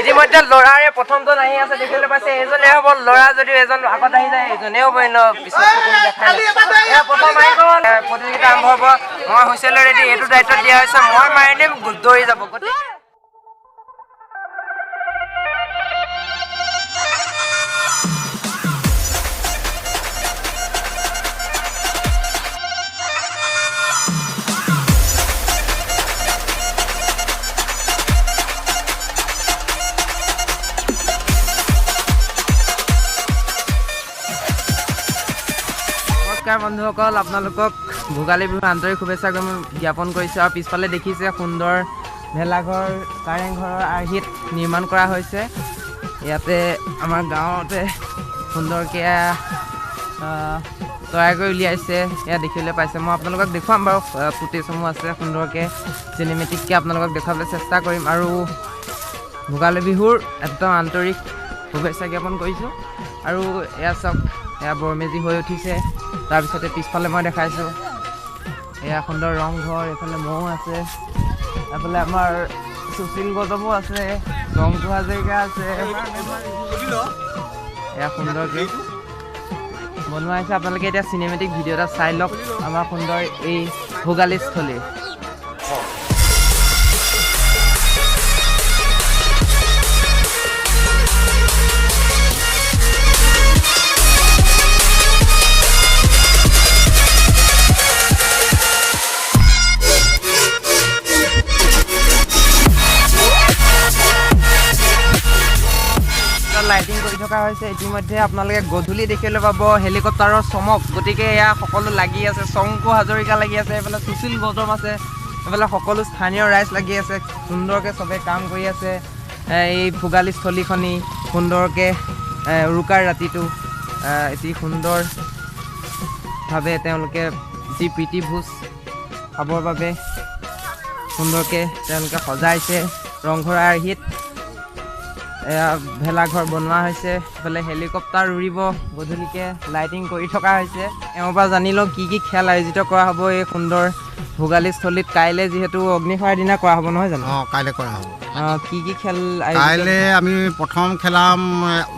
ইতিমধ্যে ল'ৰাৰে প্ৰথমজন আহি আছে দেখিবলৈ পাইছে এজনে হ'ব ল'ৰা যদিও এজন আগত আহি যায় এজনেও বন্য পিছত প্ৰথম আহি গ'ল প্ৰতিযোগিতা আৰম্ভ হ'ব মই হুইচেলৰ ৰেডি এইটো দায়িত্ব দিয়া হৈছে মই মাৰি দিম দৌৰি যাব গতিকে বন্ধুসকল আপোনালোকক ভোগালী বিহুৰ আন্তৰিক শুভেচ্ছা জ্ঞাপন কৰিছোঁ আৰু পিছফালে দেখিছে সুন্দৰ ভেলাঘৰ কাৰেংঘৰৰ আৰ্হিত নিৰ্মাণ কৰা হৈছে ইয়াতে আমাৰ গাঁৱতে সুন্দৰকৈ তৈয়াৰ কৰি উলিয়াইছে এয়া দেখিবলৈ পাইছে মই আপোনালোকক দেখুৱাম বাৰু ফুটেজসমূহ আছে সুন্দৰকৈ চিনেমেটিককৈ আপোনালোকক দেখুৱাবলৈ চেষ্টা কৰিম আৰু ভোগালী বিহুৰ একদম আন্তৰিক শুভেচ্ছা জ্ঞাপন কৰিছোঁ আৰু এয়া চাওক এয়া বৰমেজি হৈ উঠিছে তাৰপিছতে পিছফালে মই দেখাইছোঁ এয়া সুন্দৰ ৰংঘৰ এইফালে ম'হ আছে এইফালে আমাৰ সুশীল গৌতমো আছে ৰংঘৰ হাজৰিকা আছে এয়া সুন্দৰকৈ বনোৱা হৈছে আপোনালোকে এতিয়া চিনেমেটিক ভিডিঅ' এটা চাই লওক আমাৰ সুন্দৰ এই ভোগালীস্থলী লাইটিং কৰি থকা হৈছে ইতিমধ্যে আপোনালোকে গধূলি দেখিবলৈ পাব হেলিকপ্টাৰৰ চমক গতিকে এয়া সকলো লাগি আছে শংকু হাজৰিকা লাগি আছে এইফালে সুশীল গৌতম আছে এইফালে সকলো স্থানীয় ৰাইজ লাগি আছে সুন্দৰকৈ চবে কাম কৰি আছে এই ভোগালীস্থলীখনি সুন্দৰকৈ উৰুকাৰ ৰাতিটো এটি সুন্দৰভাৱে তেওঁলোকে যি প্ৰীতিভোজ খাবৰ বাবে সুন্দৰকৈ তেওঁলোকে সজাইছে ৰংঘৰ আৰ্হিত এয়া ভেলাঘৰ বনোৱা হৈছে এইফালে হেলিকপ্টাৰ উৰিব গধূলিকৈ লাইটিং কৰি থকা হৈছে এওঁৰ পৰা জানি লওঁ কি খেল আয়োজিত কৰা হ'ব এই সুন্দৰ ভোগালীস্থলীত কাইলৈ যিহেতু অগ্নিশাৰৰ দিনা কৰা হ'ব নহয় জানো কাইলৈ কৰা হ'ব কি খেল কাইলৈ আমি প্ৰথম খেলাম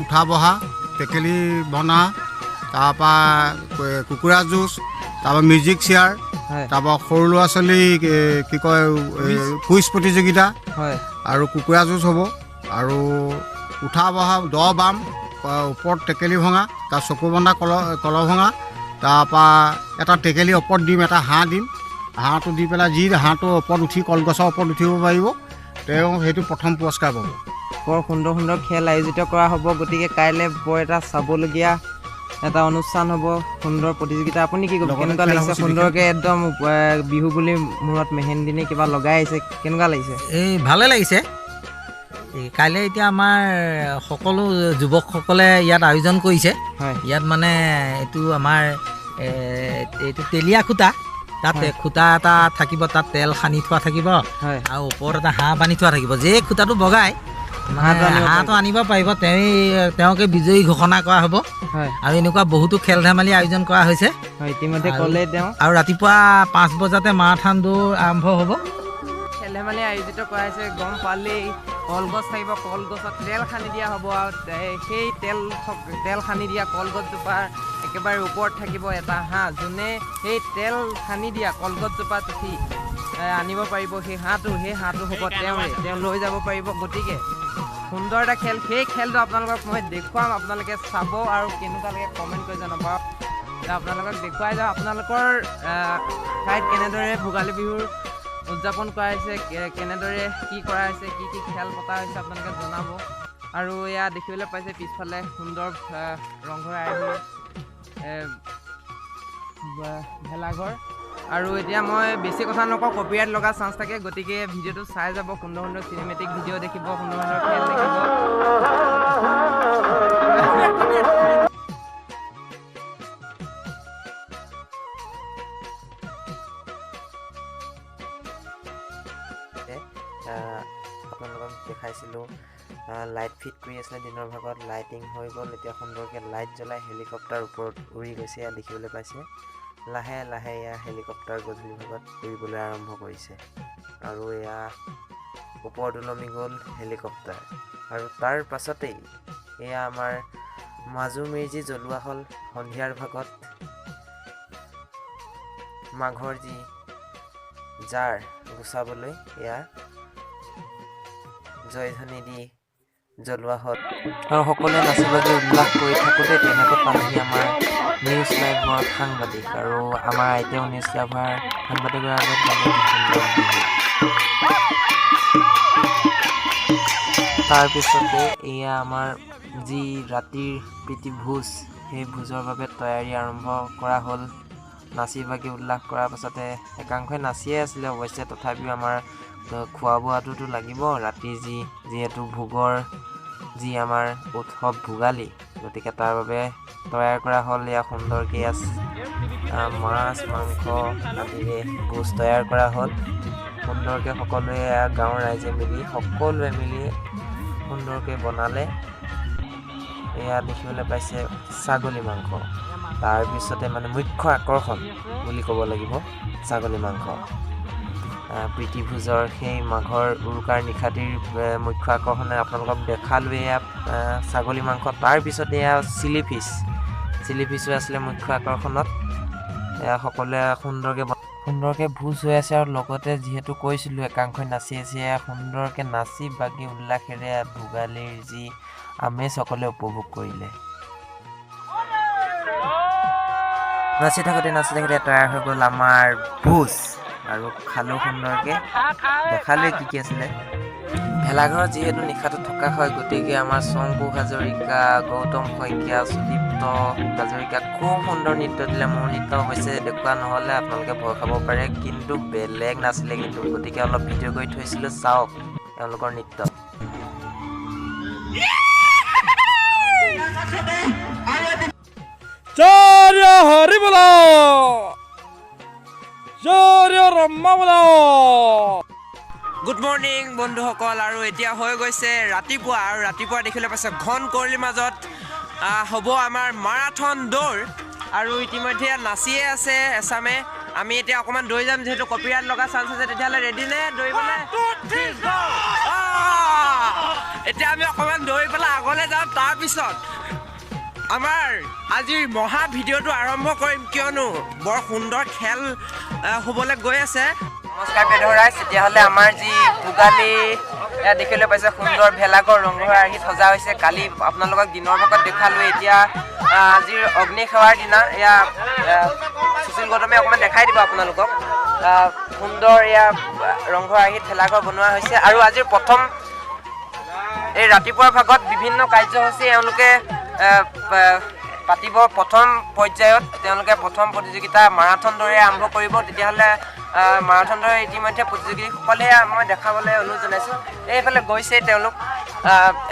উঠা বহা টেকেলি বনা তাৰপৰা কুকুৰা যুঁজ তাৰপৰা মিউজিক চেয়াৰ তাৰপৰা সৰু ল'ৰা ছোৱালী কি কয় কুইজ প্ৰতিযোগিতা হয় আৰু কুকুৰা যুঁজ হ'ব আৰু উঠা বহা দ বাম ওপৰত টেকেলি ভঙা তাৰ চকু বন্ধা কল ভঙা তাৰপৰা এটা টেকেলি ওপৰত দিম এটা হাঁহ দিম হাঁহটো দি পেলাই যি হাঁহটো ওপৰত উঠি কলগছৰ ওপৰত উঠিব পাৰিব তেওঁ সেইটো প্ৰথম পুৰস্কাৰ পাব বৰ সুন্দৰ সুন্দৰ খেল আয়োজিত কৰা হ'ব গতিকে কাইলৈ বৰ এটা চাবলগীয়া এটা অনুষ্ঠান হ'ব সুন্দৰ প্ৰতিযোগিতা আপুনি কি ক'ব কেনেকুৱা লাগিছে সুন্দৰকৈ একদম বিহু বুলি মূৰত মেহেন্দি নে কিবা লগাই আহিছে কেনেকুৱা লাগিছে এই ভালে লাগিছে কাইলৈ এতিয়া আমাৰ সকলো যুৱকসকলে ইয়াত আয়োজন কৰিছে ইয়াত মানে এইটো আমাৰ এইটো তেলীয়া খুঁটা তাত খুঁটা এটা থাকিব তাত তেল সানি থোৱা থাকিব আৰু ওপৰত এটা হাঁহ বান্ধি থোৱা থাকিব যে খুঁটাটো বগাই হাঁহটো আনিব পাৰিব তেওঁকে বিজয়ী ঘোষণা কৰা হ'ব আৰু এনেকুৱা বহুতো খেল ধেমালি আয়োজন কৰা হৈছে ইতিমধ্যে ক'লে তেওঁ আৰু ৰাতিপুৱা 5 বজাতে মাৰাথান দৌৰ আৰম্ভ হ'ব খেল ধেমালি আয়োজিত কৰা হৈছে গম পালেই কলগছ থাকিব কলগছত তেল সানি দিয়া হ'ব আৰু সেই তেল সানি দিয়া কলগছজোপাৰ একেবাৰে ওপৰত থাকিব এটা হাঁহ যোনে সেই তেল সানি দিয়া কলগছজোপাত উঠি আনিব পাৰিব সেই হাঁহটো হ'ব তেওঁ লৈ যাব পাৰিব গতিকে সুন্দৰ এটা খেল সেই খেলটো আপোনালোকক মই দেখুৱাম আপোনালোকে চাব আৰু কেনেকুৱা লাগে কমেণ্ট কৰি জনাব আপোনালোকক দেখুৱাই যাওঁ আপোনালোকৰ ঠাইত কেনেদৰে ভোগালী বিহুৰ উদযাপন কৰা হৈছে কেনেদৰে কি কৰা হৈছে কি খেল পতা হৈছে আপোনালোকে জনাব আৰু এয়া দেখিবলৈ পাইছে পিছফালে সুন্দৰ ৰংঘৰ আৰ্হি ভেলাঘৰ আৰু এতিয়া মই বেছি কথা নকওঁ কপিৰাইট লগা চান্স থাকে গতিকে ভিডিঅ'টো চাই যাব সুন্দৰ সুন্দৰ চিনেমেটিক ভিডিঅ' দেখিব সুন্দৰ সুন্দৰ খেল দেখিব আপোনালোকক দেখাইছিলোঁ লাইট ফিট কৰি আছিলে দিনৰ ভাগত লাইটিং হৈ গ'ল এতিয়া সুন্দৰকৈ লাইট জ্বলাই হেলিকপ্টাৰ ওপৰত উৰি গৈছে এয়া দেখিবলৈ পাইছে লাহে লাহে এয়া হেলিকপ্টাৰ গধূলি ভাগত উৰিবলৈ আৰম্ভ কৰিছে আৰু এয়া ওপৰত ওলমি গ'ল হেলিকপ্টাৰ। আৰু তাৰ পাছতেই এয়া আমাৰ মাজু মেজি জ্বলোৱা হ'ল সন্ধিয়াৰ ভাগত। মাঘৰ যি জাৰ গুচাবলৈ এয়া জয়ধ্বনি দি জ্বলোৱা হ'ল। আৰু সকলোৱে নাচি বাগি উল্লাস কৰি থাকোঁতে তেনেকৈ পালেহি আমাৰ নিউজ লাইভৰ সাংবাদিক। আৰু আমাৰ আইতাও নিউজ লাইভৰ সাংবাদিকৰ আগত তাৰপিছতে এয়া আমাৰ যি ৰাতিৰ প্ৰীতি ভোজ, সেই ভোজৰ বাবে তৈয়াৰী আৰম্ভ কৰা হ'ল। নাচি বাগি উল্লাস কৰাৰ পাছতে একাংশই নাচিয়ে আছিলে অৱশ্যে, তথাপিও আমাৰ খোৱা বোৱাটোতো লাগিব। ৰাতিৰ যিহেতু ভোগৰ যি আমাৰ উৎসৱ ভোগালী, গতিকে তাৰ বাবে তৈয়াৰ কৰা হ'ল এয়া সুন্দৰকৈ মাছ মাংস আদিৰে ভোজ তৈয়াৰ কৰা হ'ল। সুন্দৰকৈ সকলোৱে গাঁৱৰ ৰাইজে মিলি সকলোৱে মিলি সুন্দৰকৈ বনালে। এয়া দেখিবলৈ পাইছে ছাগলী মাংস। তাৰপিছতে মানে মুখ্য আকৰ্ষণ বুলি ক'ব লাগিব ছাগলী মাংস। প্ৰীতিভোজৰ সেই মাঘৰ উৰুকাৰ নিশাটিৰ মুখ্য আকৰ্ষণে আপোনালোকক দেখালোৱে এয়া ছাগলী মাংস। তাৰপিছতে এয়া চিলি ফিছো আছিলে মুখ্য আকৰ্ষণত। এয়া সকলোৱে সুন্দৰকৈ ভোজ হৈ আছে। আৰু লগতে যিহেতু কৈছিলোঁ একাংশই নাচি আছে, সুন্দৰকৈ নাচি বাগি উল্লাসেৰে ভোগালীৰ যি আমেজ সকলোৱে উপভোগ কৰিলে। নাচি থাকোঁতে তৈয়াৰ হৈ গ'ল আমাৰ ভোজ। আৰু খালোঁ সুন্দৰকৈ। দেখালোৱে কি আছিলে। ভেলাঘৰত যিহেতু নিশাটো থকা হয়, গতিকে আমাৰ শংকু হাজৰিকা, গৌতম শইকীয়া, সুদীপ্ত হাজৰিকা খুব সুন্দৰ নৃত্য দিলে। মোৰ নৃত্য অৱশ্যে দেখুওৱা নহ'লে, আপোনালোকে ভয় খাব পাৰে, কিন্তু বেলেগ নাছিলে কিন্তু। গতিকে অলপ ভিডিঅ' কৰি থৈছিলোঁ, চাওক তেওঁলোকৰ নৃত্য। জয় হৰি বোলা, জয় ৰম্মা বোলা। গুড মৰ্ণিং বন্ধুসকল। আৰু এতিয়া হৈ গৈছে ৰাতিপুৱা। আৰু ৰাতিপুৱা দেখিবলৈ পাইছে ঘন কুঁৱলীৰ মাজত হ'ব আমাৰ মাৰাথন দৌৰ। আৰু ইতিমধ্যে নাচিয়ে আছে এচামে। আমি এতিয়া অকণমান দৌৰি যাম, যিহেতু কপিৰাইট লগা চান্স আছে। তেতিয়াহ'লে ৰেডি নে দৌৰিবলৈ? এতিয়া আমি অকণমান দৌৰি পেলাই আগলৈ যাম। তাৰপিছত আমাৰ আজিৰ মহা ভিডিঅ'টো আৰম্ভ কৰিম, কিয়নো বৰ সুন্দৰ খেল হ'বলৈ গৈ আছে। নমস্কাৰ বেদৰ ৰাইজ। তেতিয়াহ'লে আমাৰ যি ভোগালী এয়া দেখিবলৈ পাইছে সুন্দৰ ভেলাঘৰ ৰংঘৰ আৰ্হিত সজা হৈছে। কালি আপোনালোকক দিনৰ ভাগত দেখালোঁ। এতিয়া আজিৰ অগ্নি সেৱাৰ দিনা এয়া সুশীল গৌতমে অকণমান দেখাই দিব আপোনালোকক। সুন্দৰ এয়া ৰংঘৰ আৰ্হিত ভেলাঘৰ বনোৱা হৈছে। আৰু আজিৰ প্ৰথম এই ৰাতিপুৱাৰ ভাগত বিভিন্ন কাৰ্যসূচী এওঁলোকে পাতিব। প্ৰথম পৰ্যায়ত তেওঁলোকে প্ৰথম প্ৰতিযোগিতা মাৰাথন দৌৰে আৰম্ভ কৰিব। তেতিয়াহ'লে মাৰাথন দৌৰে ইতিমধ্যে প্ৰতিযোগীসকলে মই দেখাবলৈ অনুৰোধ জনাইছোঁ। এইফালে গৈছে তেওঁলোক,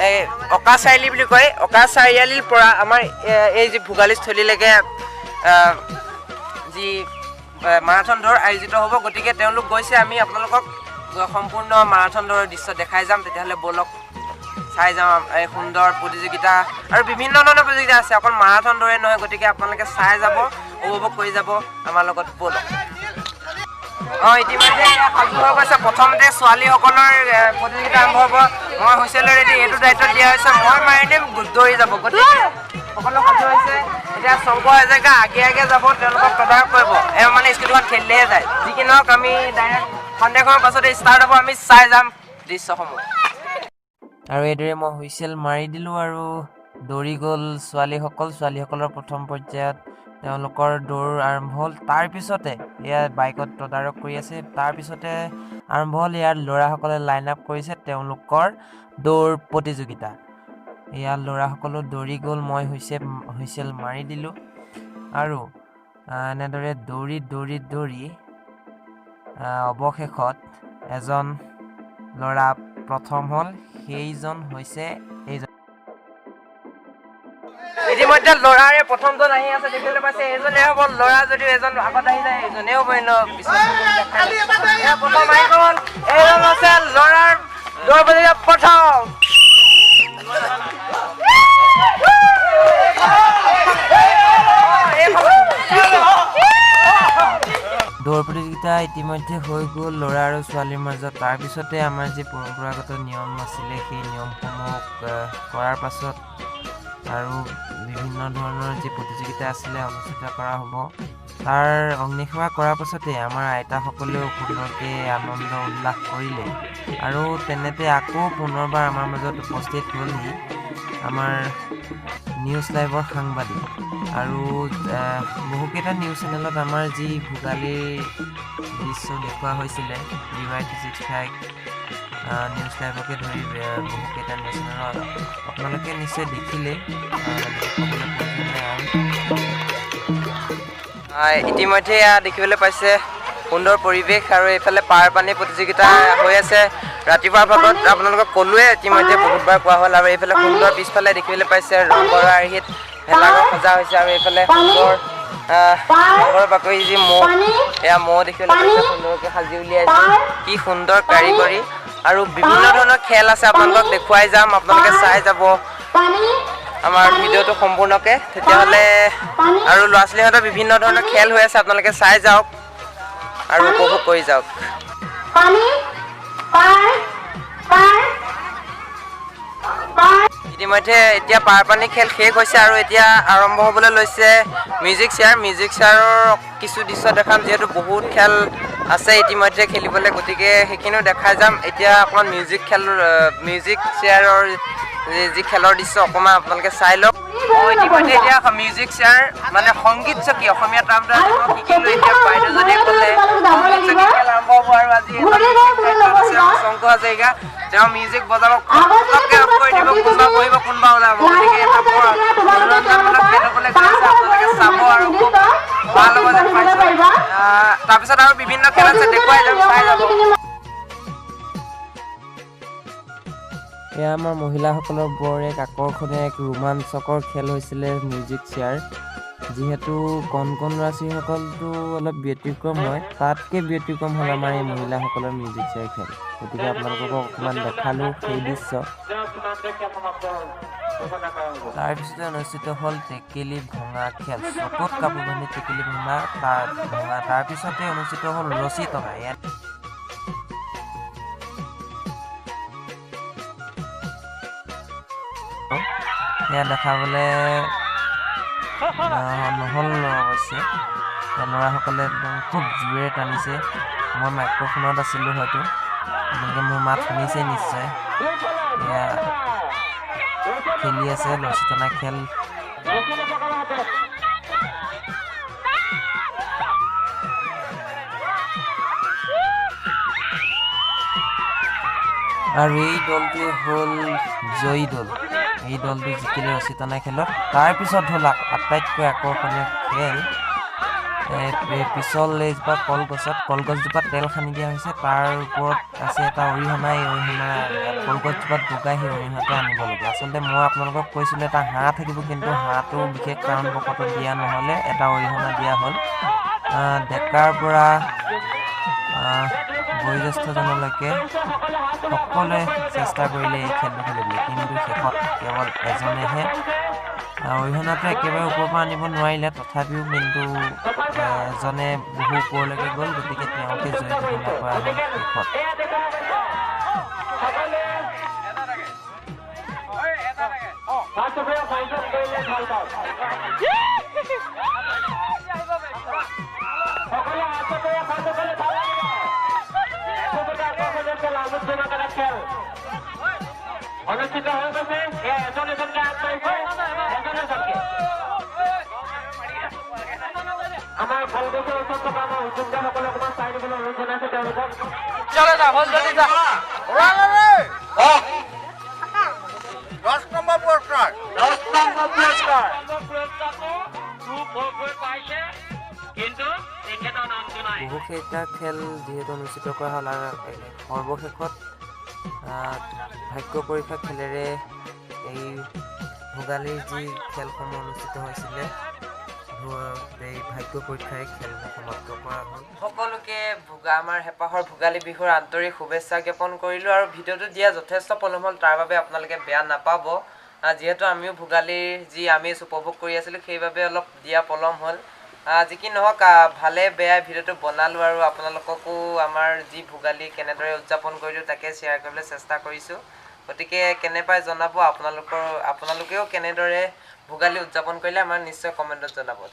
এই অকা চাৰিআলি বুলি কয়। অকা চাৰিআলিৰ পৰা আমাৰ এই যি ভোগালীস্থলীলৈকে যি মাৰাথন দৌৰ আয়োজিত হ'ব, গতিকে তেওঁলোক গৈছে। আমি আপোনালোকক সম্পূৰ্ণ মাৰাথন দৌৰৰ দৃশ্য দেখাই যাম। তেতিয়াহ'লে ব'লক চাই যাওঁ এই সুন্দৰ প্ৰতিযোগিতা। আৰু বিভিন্ন ধৰণৰ প্ৰতিযোগিতা আছে, অকল মাৰাথন দৌৰে নহয়। গতিকে আপোনালোকে চাই যাব, উপভোগ কৰি যাব আমাৰ লগত। ব'লক। ইতিমধ্যে সাজু হৈ গৈছে। প্ৰথমতে ছোৱালীসকলৰ প্ৰতিযোগিতা আৰম্ভ হ'ব। মই হুইছেলৰ ৰেডি, এইটো দায়িত্ব দিয়া হৈছে। মই মাৰি দিম, দৌৰি যাব। গতিকে সকলো সাজু হৈছে। এতিয়া শংকৰ হাজৰিকা আগে যাব, তেওঁলোকক তদাৰক কৰিব। এওঁ মানে স্কুলখন খেলিলেহে যায়। যি কি নহওক, আমি ডাইৰেক্ট সন্ধিয়াখনৰ পাছতে ষ্টাৰ্ট হ'ব। আমি চাই যাম দৃশ্যসমূহ। আৰু এইদৰে মই হুইছেল মাৰি দিলোঁ আৰু দৌৰি গ'ল ছোৱালীসকলৰ প্ৰথম পৰ্যায়ত তেওঁলোকৰ দৌৰ আৰম্ভ হ'ল। তাৰপিছতে এয়া বাইকত তদাৰক কৰি আছে। তাৰপিছতে আৰম্ভ হ'ল ইয়াৰ ল'ৰাসকলে লাইন আপ কৰিছে তেওঁলোকৰ দৌৰ প্ৰতিযোগিতা। এয়া ল'ৰাসকলো দৌৰি গ'ল, মই হুইছেল মাৰি দিলোঁ। আৰু এনেদৰে দৌৰি অৱশেষত এজন ল'ৰা প্ৰথম হ'ল। সেইজন হৈছে এইজন। ইতিমধ্যে ল'ৰাৰে প্ৰথমজন আহি আছে, দেখিবলৈ পাইছে। এইজনে হ'ব ল'ৰা, যদিও এজন আগত আহি যায়, এইজনে হ'ব প্ৰথম আহি গ'ল। এইজন হৈছে ল'ৰাৰ দৌৰ প্ৰতিযোগিতা প্ৰথম। দৌৰ প্ৰতিযোগিতা ইতিমধ্যে হৈ গ'ল ল'ৰা আৰু ছোৱালীৰ মাজত। তাৰপিছতে আমাৰ যি পৰম্পৰাগত নিয়ম আছিলে সেই নিয়মসমূহ কৰাৰ পাছত আৰু বিভিন্ন ধৰণৰ যি প্ৰতিযোগিতা আছিলে অনুষ্ঠিত কৰা হ'ব। তাৰ অগ্নিসেৱা কৰাৰ পাছতে আমাৰ আইতাসকলেও সুন্দৰকৈ আনন্দ উল্লাস কৰিলে আৰু তেনেতে আকৌ পুনৰবাৰ আমাৰ মাজত উপস্থিত হ'লহি আমাৰ নিউজ লাইভৰ সাংবাদিক আৰু বহুকেইটা নিউজ চেনেলত আমাৰ যি ভোগালীৰ দৃশ্য দেখুওৱা হৈছিলে DY365 নিউজ লাইভকে ধৰি বহুকেইটা নিউজ চেনেলত আপোনালোকে নিশ্চয় দেখিলে। ইতিমধ্যে দেখিবলৈ পাইছে সুন্দৰ পৰিৱেশ আৰু এইফালে পাৰ পানী প্ৰতিযোগিতা হৈ আছে। ৰাতিপুৱাৰ ভাগত আপোনালোকক ক'লোৱে ইতিমধ্যে বহুতবাৰ কোৱা হ'ল আৰু এইফালে সুন্দৰ পিছফালে দেখিবলৈ পাইছে ৰংঘৰৰ আৰ্হিত ভেলাঘৰ সজা হৈছে আৰু এইফালে সুন্দৰ ৰংঘৰৰ বাকৰি যি মহ এয়া মহ দেখিবলৈ পাইছে সুন্দৰকৈ সাজি উলিয়াইছে। কি সুন্দৰ কাৰিকৰী আৰু বিভিন্ন ধৰণৰ খেল আছে আপোনালোকক দেখুৱাই যাম, আপোনালোকে চাই যাব আমাৰ ভিডিঅ'টো সম্পূৰ্ণকৈ। তেতিয়াহ'লে আৰু ল'ৰা ছোৱালীহঁতৰ বিভিন্ন ধৰণৰ খেল হৈ আছে, আপোনালোকে চাই যাওক আৰু উপভোগ কৰি যাওক। ইতিমধ্যে এতিয়া পাৰ পানী খেল শেষ হৈছে আৰু এতিয়া আৰম্ভ হ'বলৈ লৈছে মিউজিক চেয়াৰ। মিউজিক চেয়াৰৰ কিছু দৃশ্য দেখাম, যিহেতু বহুত খেল আছে ইতিমধ্যে খেলিবলৈ, গতিকে সেইখিনিও দেখাই যাম। এতিয়া অকণমান মিউজিক চেয়াৰৰ যি খেলৰ দৃশ্য অকণমান আপোনালোকে চাই লওক। মই ইতিমধ্যে এতিয়া মিউজিক চেয়াৰ মানে সংগীত চকী অসমীয়া টাৰ্মটো শিকিলোঁ। এতিয়া বাইদেউজনীয়ে ক'লে সংগীত চকী খেল আৰম্ভ হ'ব আৰু আজি শংকৰ হাজৰিকা তেওঁ মিউজিক বজাব, পটককৈ অফ কৰি দিব, কোনোবা বহিব কোনোবা ওলাব, গতিকে এটা বৰ মনোৰঞ্জনমূলক খেল হ'বলৈ গৈ আছে, আপোনালোকে চাব আৰু খুব ভাল হ'ব যেন পাইছোঁ। তাৰপিছত আৰু বিভিন্ন খেল আছে, দেখুৱাই যাম, চাই যাব। এয়া আমাৰ মহিলাসকলৰ বৰ এক আকৰ্ষণীয় এক ৰোমাঞ্চকৰ খেল হৈছিলে মিউজিক চেয়াৰ। যিহেতু কণ ল'ৰা ছোৱালীসকলটো অলপ ব্যতিক্ৰম হয়, তাতকৈ ব্যতিক্ৰম হ'ল আমাৰ এই মহিলাসকলৰ মিউজিক চেয়াৰ খেল। গতিকে আপোনালোকক অকণমান দেখালোঁ সেই দৃশ্য। তাৰপিছতে অনুষ্ঠিত হ'ল টেকেলি ভঙা খেল, চকুত কাপোৰ বান্ধি টেকেলি ভঙা। তাৰপিছতে অনুষ্ঠিত হ'ল ৰছী টনা। এয়া দেখাবলৈ নহ'ল অৱশ্যে, ল'ৰাসকলে একদম খুব জোৰে টানিছে। মই মাইক্ৰফোনত আছিলোঁ হয়তো, আপোনালোকে মোৰ মাত শুনিছে নিশ্চয়। এয়া খেলি আছে ৰছী টনা খেল। আৰু এই দলটোৱে হ'ল জয়ী দল। এই দলটো জিকিলে ৰছী টনা খেলত। তাৰপিছত হ'ল আটাইতকৈ আকৰ্ষণীয় খেল পিছল এজোপা কলগছজোপাত তেল সানি দিয়া হৈছে, তাৰ ওপৰত আছে এটা অৰিহণা। এই অৰিহণা কলগছজোপাত বগাই সেই অৰিহণাটো আনিব লাগে। আচলতে মই আপোনালোকক কৈছিলোঁ এটা হাঁহ থাকিব, কিন্তু হাঁহটো বিশেষ কাৰণবশতঃ দিয়া নহ'লে এটা অৰিহণা দিয়া হ'ল। ডেকাৰ পৰা বয়োজ্যেষ্ঠজনলৈকে সকলোৱে চেষ্টা কৰিলে এই খেলটো খেলিবলৈ, কিন্তু শেষত কেৱল এজনেহে অৰিহণাটো একেবাৰে ওপৰৰ পৰা আনিব নোৱাৰিলে। তথাপিও কিন্তু এজনে বহু ওপৰলৈকে গ'ল, গতিকে তেওঁকে জয়ী ঘোষণা কৰা হ'ল শেষত। অনুষ্ঠিত হৈ গৈছে এজন এজনকে আগবাঢ়িছে আমাৰ কলগছৰ ওচৰত থকা আমাৰ উদ্যোক্তাসকলে অকণমান চাই দিবলৈ অনুৰোধ জনাইছে তেওঁলোকক। বহুকেইটা খেল যিহেতু অনুষ্ঠিত কৰা হ'ল আৰু সৰ্বশেষত ভাগ্য পৰীক্ষা খেলেৰে এই ভোগালীৰ যি খেলসমূহ অনুষ্ঠিত হৈছিলে এই ভাগ্য পৰীক্ষাৰে খেলবোৰ সমাপ্ত কৰা হ'ল। সকলোকে আমাৰ হেঁপাহৰ ভোগালী বিহুৰ আন্তৰিক শুভেচ্ছা জ্ঞাপন কৰিলোঁ আৰু ভিডিঅ'টো দিয়া যথেষ্ট পলম হ'ল, তাৰ বাবে আপোনালোকে বেয়া নাপাব। যিহেতু আমিও ভোগালীৰ যি আমেজ উপভোগ কৰি আছিলোঁ সেইবাবে অলপ দিয়া পলম হ'ল। যি কি নহওক ভালে বেয়া ভিডিঅ'টো বনালোঁ আৰু আপোনালোককো আমাৰ যি ভোগালী কেনেদৰে উদযাপন কৰিলোঁ তাকে শ্বেয়াৰ কৰিবলৈ চেষ্টা কৰিছোঁ গতিকে কেনে পাই জনাব আপোনালোকেও কেনেদৰে ভোগালী উদযাপন কৰিলে আমাৰ নিশ্চয় কমেণ্টত জনাব